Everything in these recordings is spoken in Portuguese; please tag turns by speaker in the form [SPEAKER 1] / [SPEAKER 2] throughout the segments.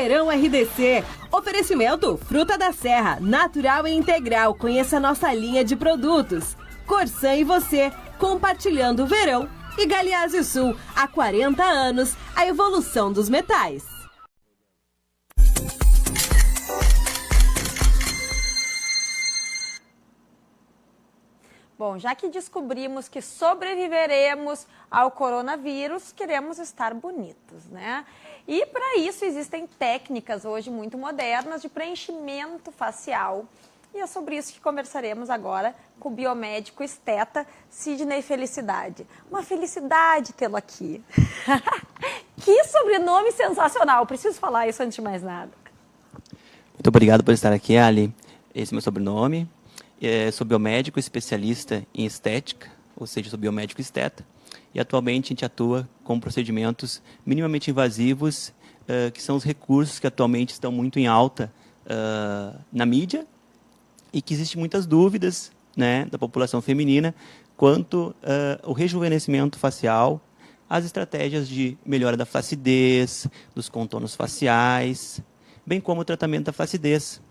[SPEAKER 1] Verão RDC. Oferecimento Fruta da Serra, natural e integral. Conheça nossa linha de produtos. Corsan e você, compartilhando o verão. E Galeazzi Sul, há 40 anos, a evolução dos metais.
[SPEAKER 2] Bom, já que descobrimos que sobreviveremos ao coronavírus, queremos estar bonitos, né? E para isso existem técnicas hoje muito modernas de preenchimento facial. E é sobre isso que conversaremos agora com o biomédico esteta Sidney Felicidade. Uma felicidade tê-lo aqui. Que sobrenome sensacional, preciso falar isso antes de mais nada.
[SPEAKER 3] Muito obrigado por estar aqui, Ali. Esse é meu sobrenome. Sou biomédico especialista em estética, ou seja, sou biomédico esteta, e atualmente a gente atua com procedimentos minimamente invasivos, que são os recursos que atualmente estão muito em alta na mídia, e que existem muitas dúvidas, né, da população feminina quanto ao rejuvenescimento facial, as estratégias de melhora da flacidez, dos contornos faciais, bem como o tratamento da flacidez.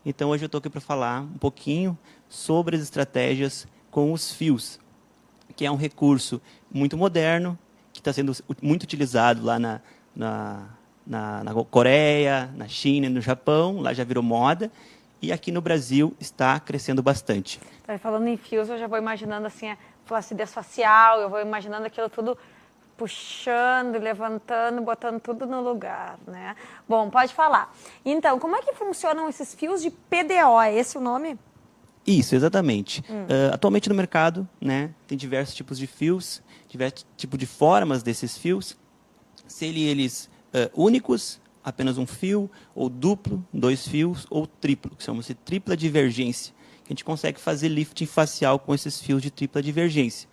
[SPEAKER 3] Então, hoje eu estou aqui para falar um pouquinho sobre as estratégias com os fios, que é um recurso muito moderno, que está sendo muito utilizado lá na Coreia, na China, no Japão, lá já virou moda, e aqui no Brasil está crescendo bastante.
[SPEAKER 2] Tá, falando em fios, eu já vou imaginando assim a flacidez facial, eu vou imaginando aquilo tudo puxando, levantando, botando tudo no lugar, né? Bom, pode falar. Então, como é que funcionam esses fios de PDO? É esse o nome?
[SPEAKER 3] Isso, exatamente. Atualmente no mercado, né, tem diversos tipos de fios, diversos tipos de formas desses fios. Se eles únicos, apenas um fio, ou duplo, 2 fios, ou triplo, que chama-se tripla divergência. Que a gente consegue fazer lifting facial com esses fios de tripla divergência.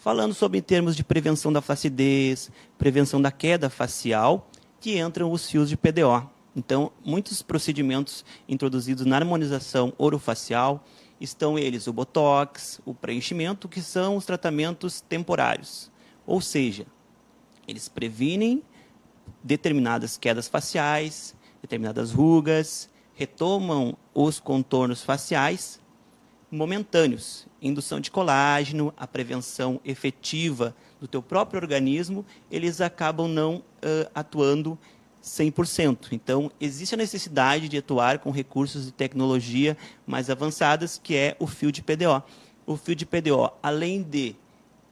[SPEAKER 3] Falando sobre em termos de prevenção da flacidez, prevenção da queda facial, que entram os fios de PDO. Então, muitos procedimentos introduzidos na harmonização orofacial, estão eles o botox, o preenchimento, que são os tratamentos temporários. Ou seja, eles previnem determinadas quedas faciais, determinadas rugas, retomam os contornos faciais momentâneos, indução de colágeno, a prevenção efetiva do teu próprio organismo, eles acabam não atuando 100%. Então, existe a necessidade de atuar com recursos de tecnologia mais avançadas, que é o fio de PDO. O fio de PDO, além de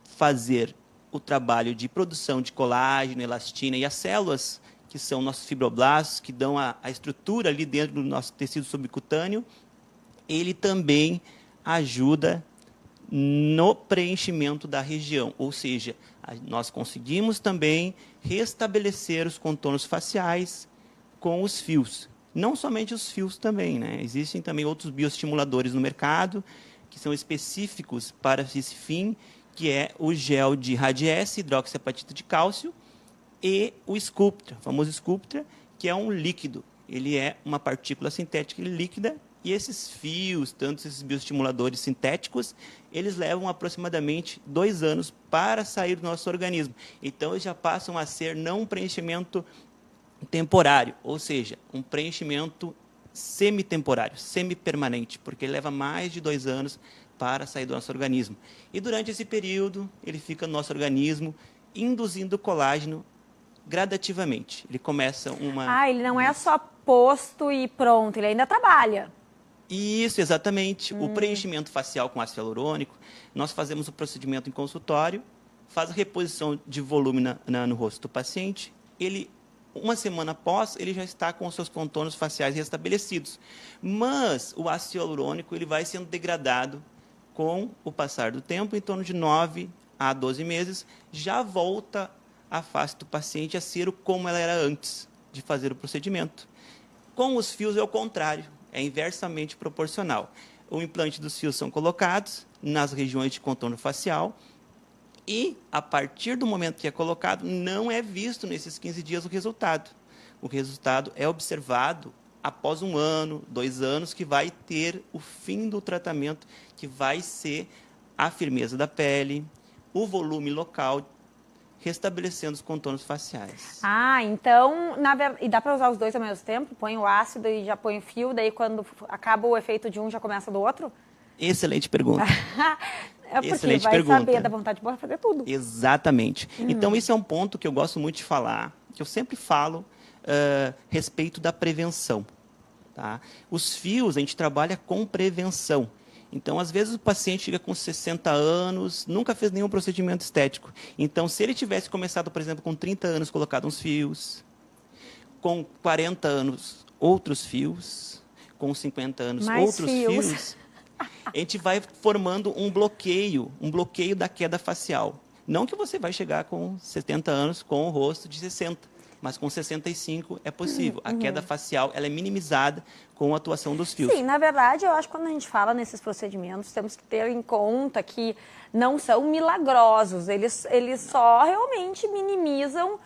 [SPEAKER 3] fazer o trabalho de produção de colágeno, elastina e as células, que são nossos fibroblastos, que dão a estrutura ali dentro do nosso tecido subcutâneo, ele também ajuda no preenchimento da região, ou seja, nós conseguimos também restabelecer os contornos faciais com os fios. Não somente os fios também, né? Existem também outros bioestimuladores no mercado que são específicos para esse fim, que é o gel de Radiesse, hidroxiapatita de cálcio, e o Sculptra, o famoso Sculptra, que é um líquido. Ele é uma partícula sintética líquida. E esses fios, tanto esses bioestimuladores sintéticos, eles levam aproximadamente 2 anos para sair do nosso organismo. Então, eles já passam a ser não um preenchimento temporário, ou seja, um preenchimento semitemporário, semipermanente, porque ele leva mais de 2 anos para sair do nosso organismo. E durante esse período, ele fica no nosso organismo, induzindo colágeno gradativamente. Ele começa uma...
[SPEAKER 2] ele não é só posto e pronto, ele ainda trabalha.
[SPEAKER 3] Isso, exatamente. O preenchimento facial com ácido hialurônico, nós fazemos o procedimento em consultório, faz a reposição de volume no rosto do paciente, ele, uma semana após, ele já está com os seus contornos faciais restabelecidos. Mas o ácido hialurônico ele vai sendo degradado com o passar do tempo, em torno de 9 a 12 meses, já volta a face do paciente a ser como ela era antes de fazer o procedimento. Com os fios é o contrário. É inversamente proporcional. O implante dos fios são colocados nas regiões de contorno facial e, a partir do momento que é colocado, não é visto nesses 15 dias o resultado. O resultado é observado após 1 ano, 2 anos, que vai ter o fim do tratamento, que vai ser a firmeza da pele, o volume local restabelecendo os contornos faciais.
[SPEAKER 2] Ah, então, e dá para usar os dois ao mesmo tempo? Põe o ácido e já põe o fio, daí quando acaba o efeito de um, já começa do outro?
[SPEAKER 3] Excelente pergunta.
[SPEAKER 2] É porque
[SPEAKER 3] Excelente
[SPEAKER 2] vai
[SPEAKER 3] pergunta.
[SPEAKER 2] saber, dá vontade de fazer tudo.
[SPEAKER 3] Exatamente. Então, isso é um ponto que eu gosto muito de falar, que eu sempre falo respeito da prevenção. Tá? Os fios, a gente trabalha com prevenção. Então, às vezes, o paciente chega com 60 anos, nunca fez nenhum procedimento estético. Então, se ele tivesse começado, por exemplo, com 30 anos, colocado uns fios, com 40 anos, outros fios, com 50 anos,
[SPEAKER 2] Mais
[SPEAKER 3] outros
[SPEAKER 2] fios.
[SPEAKER 3] fios, a gente vai formando um bloqueio da queda facial. Não que você vai chegar com 70 anos com o rosto de 60, mas com 65 é possível. A queda facial ela é minimizada com a atuação dos fios.
[SPEAKER 2] Sim, na verdade, eu acho que quando a gente fala nesses procedimentos, temos que ter em conta que não são milagrosos. Eles só realmente minimizam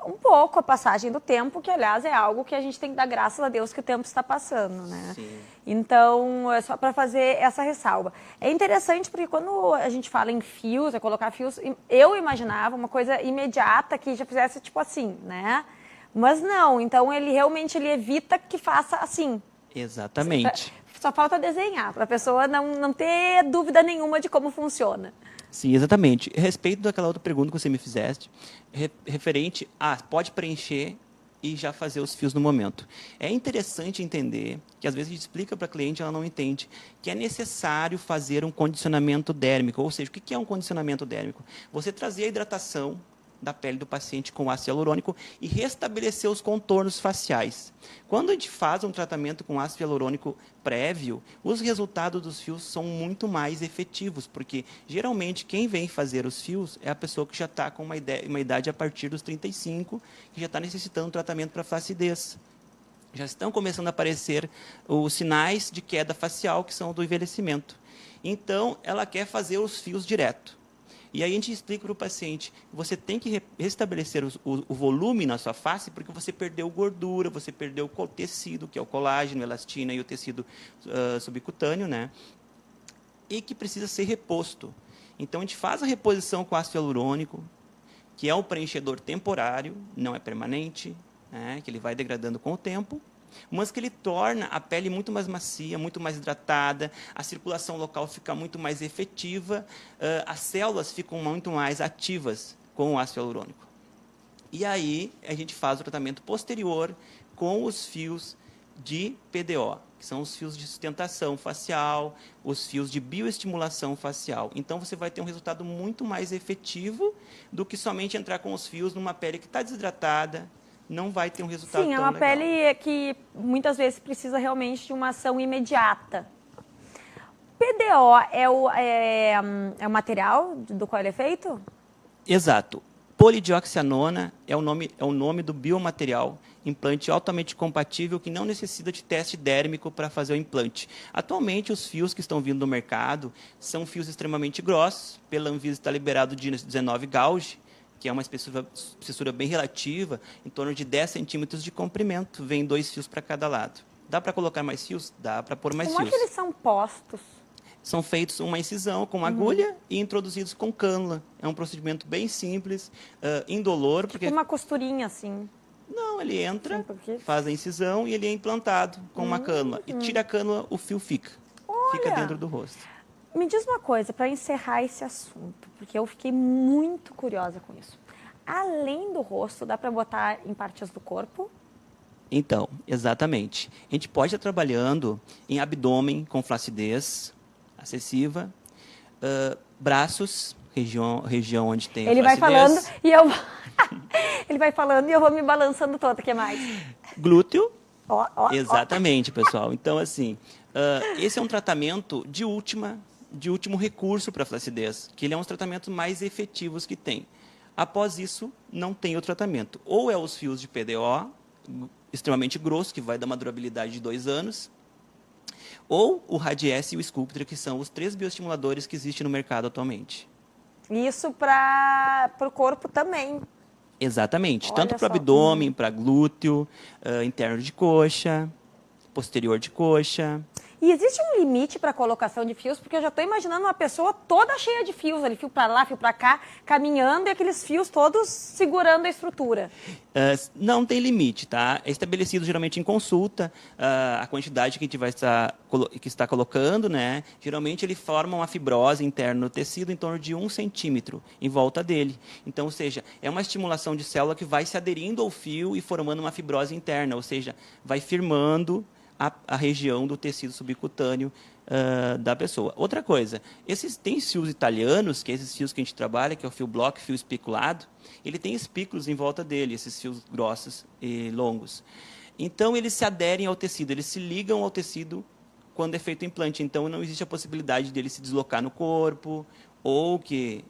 [SPEAKER 2] um pouco a passagem do tempo, que, aliás, é algo que a gente tem que dar graças a Deus que o tempo está passando, né?
[SPEAKER 3] Sim.
[SPEAKER 2] Então, é só para fazer essa ressalva. É interessante porque quando a gente fala em fios, colocar fios, eu imaginava uma coisa imediata que já fizesse tipo assim, né? Mas não, então ele realmente evita que faça assim.
[SPEAKER 3] Exatamente.
[SPEAKER 2] Só falta desenhar, para a pessoa não ter dúvida nenhuma de como funciona.
[SPEAKER 3] Sim, exatamente. A respeito daquela outra pergunta que você me fizeste, referente a pode preencher e já fazer os fios no momento. É interessante entender que às vezes a gente explica para a cliente, ela não entende, que é necessário fazer um condicionamento dérmico. Ou seja, o que é um condicionamento dérmico? Você trazer a hidratação da pele do paciente com ácido hialurônico e restabelecer os contornos faciais. Quando a gente faz um tratamento com ácido hialurônico prévio, os resultados dos fios são muito mais efetivos, porque geralmente quem vem fazer os fios é a pessoa que já está com uma idade a partir dos 35, que já está necessitando um tratamento para flacidez. Já estão começando a aparecer os sinais de queda facial, que são do envelhecimento. Então, ela quer fazer os fios direto. E aí a gente explica para o paciente, você tem que restabelecer o volume na sua face, porque você perdeu gordura, você perdeu o tecido, que é o colágeno, a elastina e o tecido subcutâneo, né? E que precisa ser reposto. Então, a gente faz a reposição com ácido hialurônico, que é um preenchedor temporário, não é permanente, né? Que ele vai degradando com o tempo, mas que ele torna a pele muito mais macia, muito mais hidratada, a circulação local fica muito mais efetiva, as células ficam muito mais ativas com o ácido hialurônico. E aí a gente faz o tratamento posterior com os fios de PDO, que são os fios de sustentação facial, os fios de bioestimulação facial. Então você vai ter um resultado muito mais efetivo do que somente entrar com os fios numa pele que está desidratada, não vai ter um resultado tão legal.
[SPEAKER 2] Sim, é uma pele que muitas vezes precisa realmente de uma ação imediata. PDO é o material do qual ele é feito?
[SPEAKER 3] Exato. Polidioxianona é o nome do biomaterial, implante altamente compatível que não necessita de teste dérmico para fazer o implante. Atualmente, os fios que estão vindo no mercado são fios extremamente grossos, pela Anvisa está liberado de 19 gauge, que é uma espessura bem relativa, em torno de 10 centímetros de comprimento. Vem 2 fios para cada lado. Dá para colocar mais fios? Dá para pôr mais fios.
[SPEAKER 2] Como é que eles são postos?
[SPEAKER 3] São feitos uma incisão com agulha e introduzidos com cânula. É um procedimento bem simples, indolor. Porque...
[SPEAKER 2] Tipo uma costurinha assim.
[SPEAKER 3] Não, ele entra, faz a incisão e ele é implantado com uma cânula. E tira a cânula, o fio fica.
[SPEAKER 2] Olha.
[SPEAKER 3] Fica dentro do rosto.
[SPEAKER 2] Me diz uma coisa, para encerrar esse assunto, porque eu fiquei muito curiosa com isso. Além do rosto, dá para botar em partes do corpo?
[SPEAKER 3] Então, exatamente. A gente pode estar trabalhando em abdômen com flacidez excessiva, braços, região onde tem a
[SPEAKER 2] Ele vai
[SPEAKER 3] flacidez.
[SPEAKER 2] falando e eu... Ele vai falando e eu vou me balançando toda, o que mais?
[SPEAKER 3] Glúteo.
[SPEAKER 2] Ó.
[SPEAKER 3] Exatamente, pessoal. Então, assim, esse é um tratamento de último recurso para a flacidez, que ele é um dos tratamentos mais efetivos que tem. Após isso, não tem o tratamento. Ou é os fios de PDO, extremamente grosso, que vai dar uma durabilidade de 2 anos, ou o Radiesse e o Sculptra, que são os 3 bioestimuladores que existem no mercado atualmente.
[SPEAKER 2] Isso para o corpo também.
[SPEAKER 3] Exatamente.
[SPEAKER 2] Olha
[SPEAKER 3] Tanto para o
[SPEAKER 2] só.
[SPEAKER 3] abdômen, para glúteo, interno de coxa, posterior de coxa.
[SPEAKER 2] E existe um limite para a colocação de fios? Porque eu já estou imaginando uma pessoa toda cheia de fios, ali, fio para lá, fio para cá, caminhando e aqueles fios todos segurando a estrutura.
[SPEAKER 3] Não tem limite, tá? É estabelecido geralmente em consulta a quantidade que a gente vai está colocando, né? Geralmente ele forma uma fibrose interna no tecido em torno de 1 centímetro em volta dele. Então, ou seja, é uma estimulação de célula que vai se aderindo ao fio e formando uma fibrose interna, ou seja, vai firmando a região do tecido subcutâneo da pessoa. Outra coisa, tem fios italianos, que é esses fios que a gente trabalha, que é o fio bloco, fio espiculado, ele tem espículos em volta dele, esses fios grossos e longos. Então, eles se aderem ao tecido, eles se ligam ao tecido quando é feito o implante. Então, não existe a possibilidade dele se deslocar no corpo ou que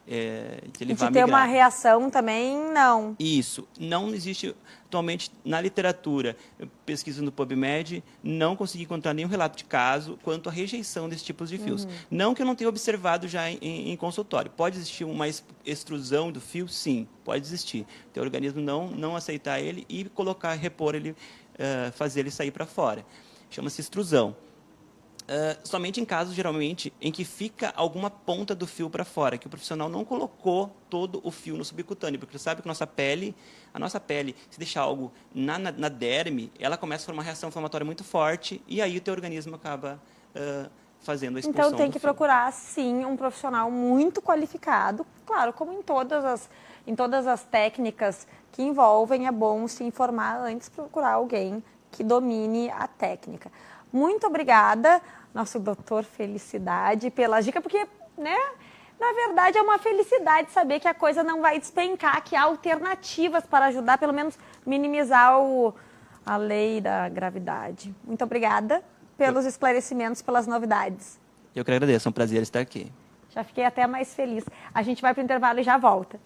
[SPEAKER 3] ele vá migrar.
[SPEAKER 2] De ter uma reação também, não.
[SPEAKER 3] Isso. Não existe, atualmente, na literatura, pesquisa no PubMed, não consegui encontrar nenhum relato de caso quanto à rejeição desses tipos de fios. Não que eu não tenha observado já em consultório. Pode existir uma extrusão do fio? Sim, pode existir. O teu organismo não aceitar ele e repor ele, fazer ele sair para fora. Chama-se extrusão. Somente em casos, geralmente, em que fica alguma ponta do fio para fora, que o profissional não colocou todo o fio no subcutâneo, porque sabe que a nossa pele, se deixar algo na derme, ela começa a formar uma reação inflamatória muito forte, e aí o teu organismo acaba fazendo a expulsão.
[SPEAKER 2] Então tem que procurar, sim, um profissional muito qualificado, claro, como em todas as técnicas que envolvem, é bom se informar antes de procurar alguém que domine a técnica. Muito obrigada, nosso doutor Felicidade, pela dica, porque, né, na verdade é uma felicidade saber que a coisa não vai despencar, que há alternativas para ajudar, pelo menos, minimizar a lei da gravidade. Muito obrigada pelos esclarecimentos, pelas novidades.
[SPEAKER 3] Eu que agradeço, é um prazer estar aqui.
[SPEAKER 2] Já fiquei até mais feliz. A gente vai para o intervalo e já volta.